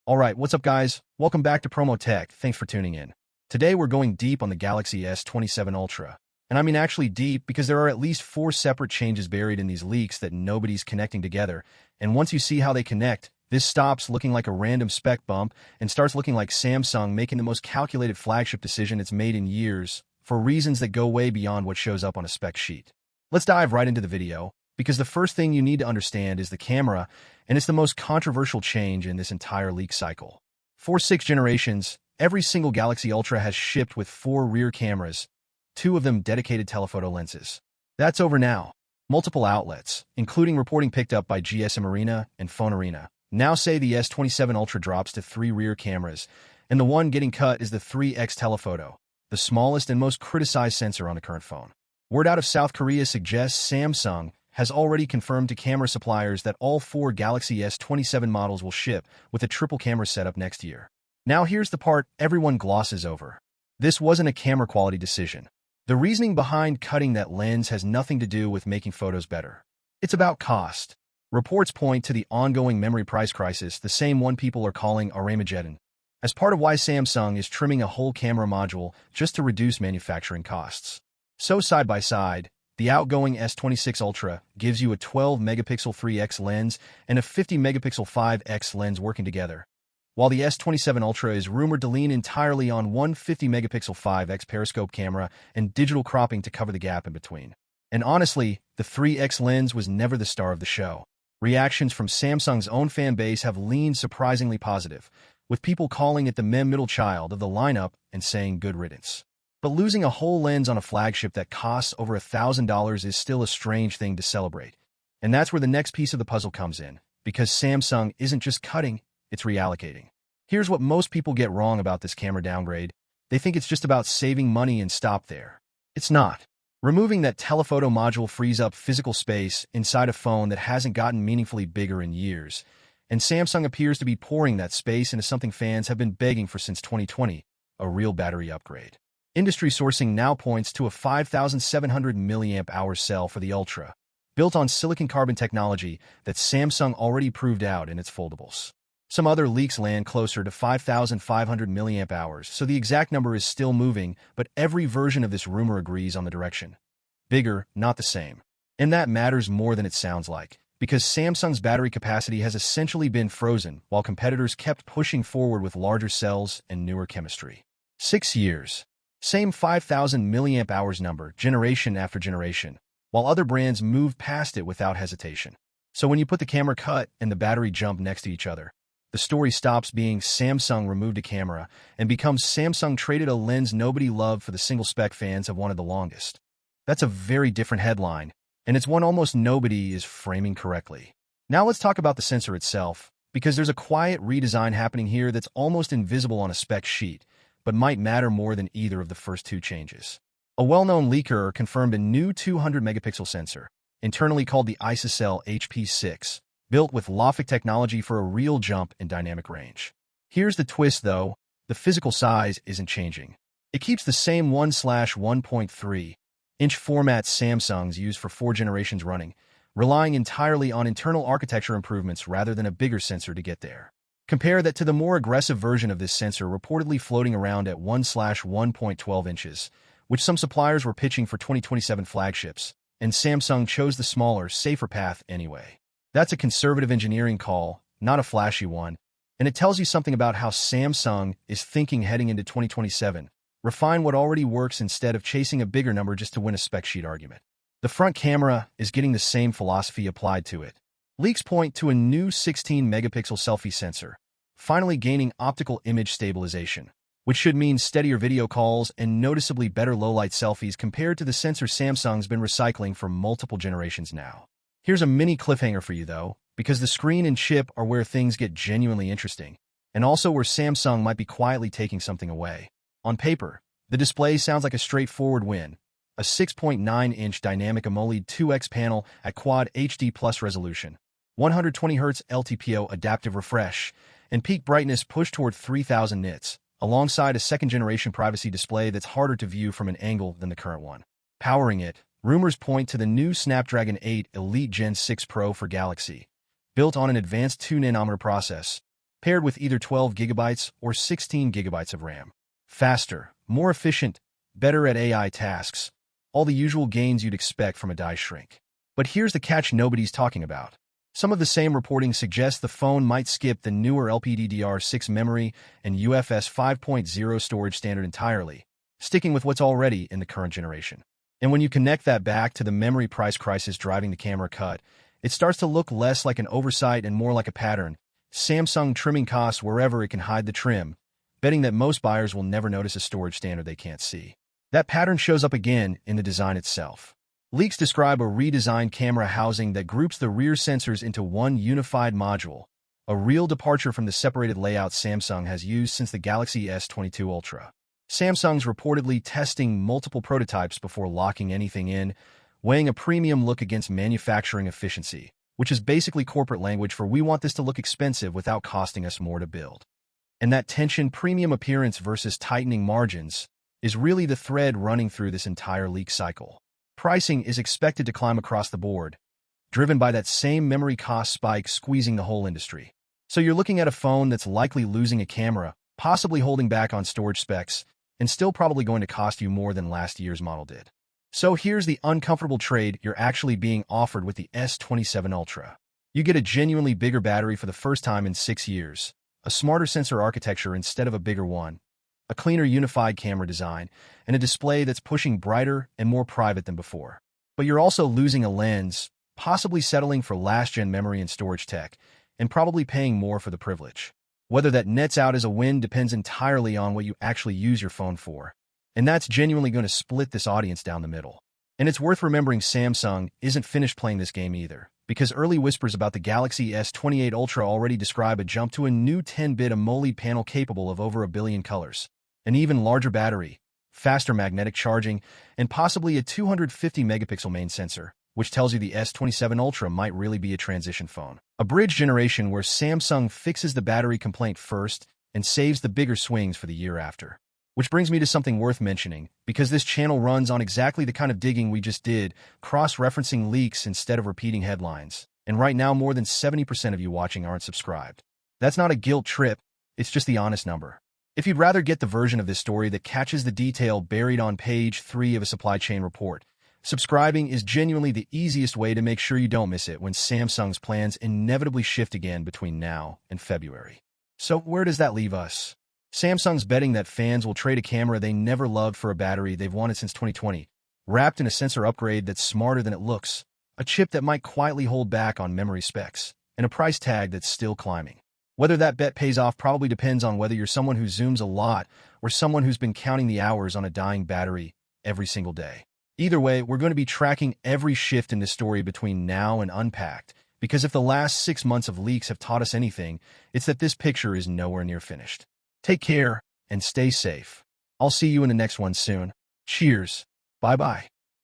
Alright, what's up guys? Welcome back to Promotech. Thanks for tuning in. Today we're going deep on the Galaxy S27 Ultra. And I mean actually deep because there are at least 4 separate changes buried in these leaks that nobody's connecting together. And once you see how they connect, this stops looking like a random spec bump and starts looking like Samsung making the most calculated flagship decision it's made in years for reasons that go way beyond what shows up on a spec sheet. Let's dive right into the video, because the first thing you need to understand is the camera, and it's the most controversial change in this entire leak cycle. For 6 generations, every single Galaxy Ultra has shipped with 4 rear cameras, 2 of them dedicated telephoto lenses. That's over now. Multiple outlets, including reporting picked up by GSM Arena and Phone Arena, now say the S27 Ultra drops to 3 rear cameras, and the one getting cut is the 3x telephoto, the smallest and most criticized sensor on the current phone. Word out of South Korea suggests Samsung has already confirmed to camera suppliers that all 4 Galaxy S27 models will ship with a triple camera setup next year. Now here's the part everyone glosses over. This wasn't a camera quality decision. The reasoning behind cutting that lens has nothing to do with making photos better. It's about cost. Reports point to the ongoing memory price crisis, the same one people are calling Armageddon, as part of why Samsung is trimming a whole camera module just to reduce manufacturing costs. So side by side, the outgoing S26 Ultra gives you a 12-megapixel 3x lens and a 50-megapixel 5x lens working together, while the S27 Ultra is rumored to lean entirely on one 50-megapixel 5x periscope camera and digital cropping to cover the gap in between. And honestly, the 3x lens was never the star of the show. Reactions from Samsung's own fan base have leaned surprisingly positive, with people calling it the meme middle child of the lineup and saying good riddance. But losing a whole lens on a flagship that costs over $1,000 is still a strange thing to celebrate. And that's where the next piece of the puzzle comes in, because Samsung isn't just cutting, it's reallocating. Here's what most people get wrong about this camera downgrade. They think it's just about saving money and stop there. It's not. Removing that telephoto module frees up physical space inside a phone that hasn't gotten meaningfully bigger in years, and Samsung appears to be pouring that space into something fans have been begging for since 2020, a real battery upgrade. Industry sourcing now points to a 5,700 mAh cell for the Ultra, built on silicon carbon technology that Samsung already proved out in its foldables. Some other leaks land closer to 5,500 mAh, so the exact number is still moving, but every version of this rumor agrees on the direction. Bigger, not the same. And that matters more than it sounds like, because Samsung's battery capacity has essentially been frozen while competitors kept pushing forward with larger cells and newer chemistry. 6 years. Same 5,000 mAh number, generation after generation, while other brands moved past it without hesitation. So when you put the camera cut and the battery jump next to each other, the story stops being Samsung removed a camera and becomes Samsung traded a lens nobody loved for the single-spec fans have wanted the longest. That's a very different headline, and it's one almost nobody is framing correctly. Now let's talk about the sensor itself, because there's a quiet redesign happening here that's almost invisible on a spec sheet, but might matter more than either of the first 2 changes. A well-known leaker confirmed a new 200-megapixel sensor, internally called the ISOCELL HP6, built with LAFIC technology for a real jump in dynamic range. Here's the twist, though. The physical size isn't changing. It keeps the same 1/1.3-inch format Samsung's used for 4 generations running, relying entirely on internal architecture improvements rather than a bigger sensor to get there. Compare that to the more aggressive version of this sensor reportedly floating around at 1/1.12 inches, which some suppliers were pitching for 2027 flagships, and Samsung chose the smaller, safer path anyway. That's a conservative engineering call, not a flashy one, and it tells you something about how Samsung is thinking heading into 2027. Refine what already works instead of chasing a bigger number just to win a spec sheet argument. The front camera is getting the same philosophy applied to it. Leaks point to a new 16-megapixel selfie sensor, finally gaining optical image stabilization, which should mean steadier video calls and noticeably better low-light selfies compared to the sensor Samsung's been recycling for multiple generations now. Here's a mini cliffhanger for you, though, because the screen and chip are where things get genuinely interesting, and also where Samsung might be quietly taking something away. On paper, the display sounds like a straightforward win, a 6.9-inch dynamic AMOLED 2X panel at Quad HD Plus resolution, 120Hz LTPO adaptive refresh, and peak brightness pushed toward 3000 nits, alongside a second-generation privacy display that's harder to view from an angle than the current one. Powering it, rumors point to the new Snapdragon 8 Elite Gen 6 Pro for Galaxy, built on an advanced 2-nanometer process, paired with either 12 gigabytes or 16 gigabytes of RAM. Faster, more efficient, better at AI tasks, all the usual gains you'd expect from a die shrink. But here's the catch nobody's talking about. Some of the same reporting suggests the phone might skip the newer LPDDR6 memory and UFS 5.0 storage standard entirely, sticking with what's already in the current generation. And when you connect that back to the memory price crisis driving the camera cut, it starts to look less like an oversight and more like a pattern. Samsung trimming costs wherever it can hide the trim, betting that most buyers will never notice a storage standard they can't see. That pattern shows up again in the design itself. Leaks describe a redesigned camera housing that groups the rear sensors into one unified module, a real departure from the separated layout Samsung has used since the Galaxy S22 Ultra. Samsung's reportedly testing multiple prototypes before locking anything in, weighing a premium look against manufacturing efficiency, which is basically corporate language for we want this to look expensive without costing us more to build. And that tension, premium appearance versus tightening margins, is really the thread running through this entire leak cycle. Pricing is expected to climb across the board, driven by that same memory cost spike squeezing the whole industry. So you're looking at a phone that's likely losing a camera, possibly holding back on storage specs, and still probably going to cost you more than last year's model did. So here's the uncomfortable trade you're actually being offered with the S27 Ultra. You get a genuinely bigger battery for the first time in 6 years, a smarter sensor architecture instead of a bigger one, a cleaner unified camera design, and a display that's pushing brighter and more private than before. But you're also losing a lens, possibly settling for last-gen memory and storage tech, and probably paying more for the privilege. Whether that nets out as a win depends entirely on what you actually use your phone for. And that's genuinely going to split this audience down the middle. And it's worth remembering Samsung isn't finished playing this game either, because early whispers about the Galaxy S28 Ultra already describe a jump to a new 10-bit AMOLED panel capable of over 1 billion colors, an even larger battery, faster magnetic charging, and possibly a 250-megapixel main sensor, which tells you the S27 Ultra might really be a transition phone. A bridge generation where Samsung fixes the battery complaint first and saves the bigger swings for the year after. Which brings me to something worth mentioning, because this channel runs on exactly the kind of digging we just did, cross-referencing leaks instead of repeating headlines. And right now, more than 70% of you watching aren't subscribed. That's not a guilt trip, it's just the honest number. If you'd rather get the version of this story that catches the detail buried on page 3 of a supply chain report, subscribing is genuinely the easiest way to make sure you don't miss it when Samsung's plans inevitably shift again between now and February. So where does that leave us? Samsung's betting that fans will trade a camera they never loved for a battery they've wanted since 2020, wrapped in a sensor upgrade that's smarter than it looks, a chip that might quietly hold back on memory specs, and a price tag that's still climbing. Whether that bet pays off probably depends on whether you're someone who zooms a lot or someone who's been counting the hours on a dying battery every single day. Either way, we're going to be tracking every shift in this story between now and Unpacked, because if the last 6 months of leaks have taught us anything, it's that this picture is nowhere near finished. Take care and stay safe. I'll see you in the next one soon. Cheers. Bye-bye.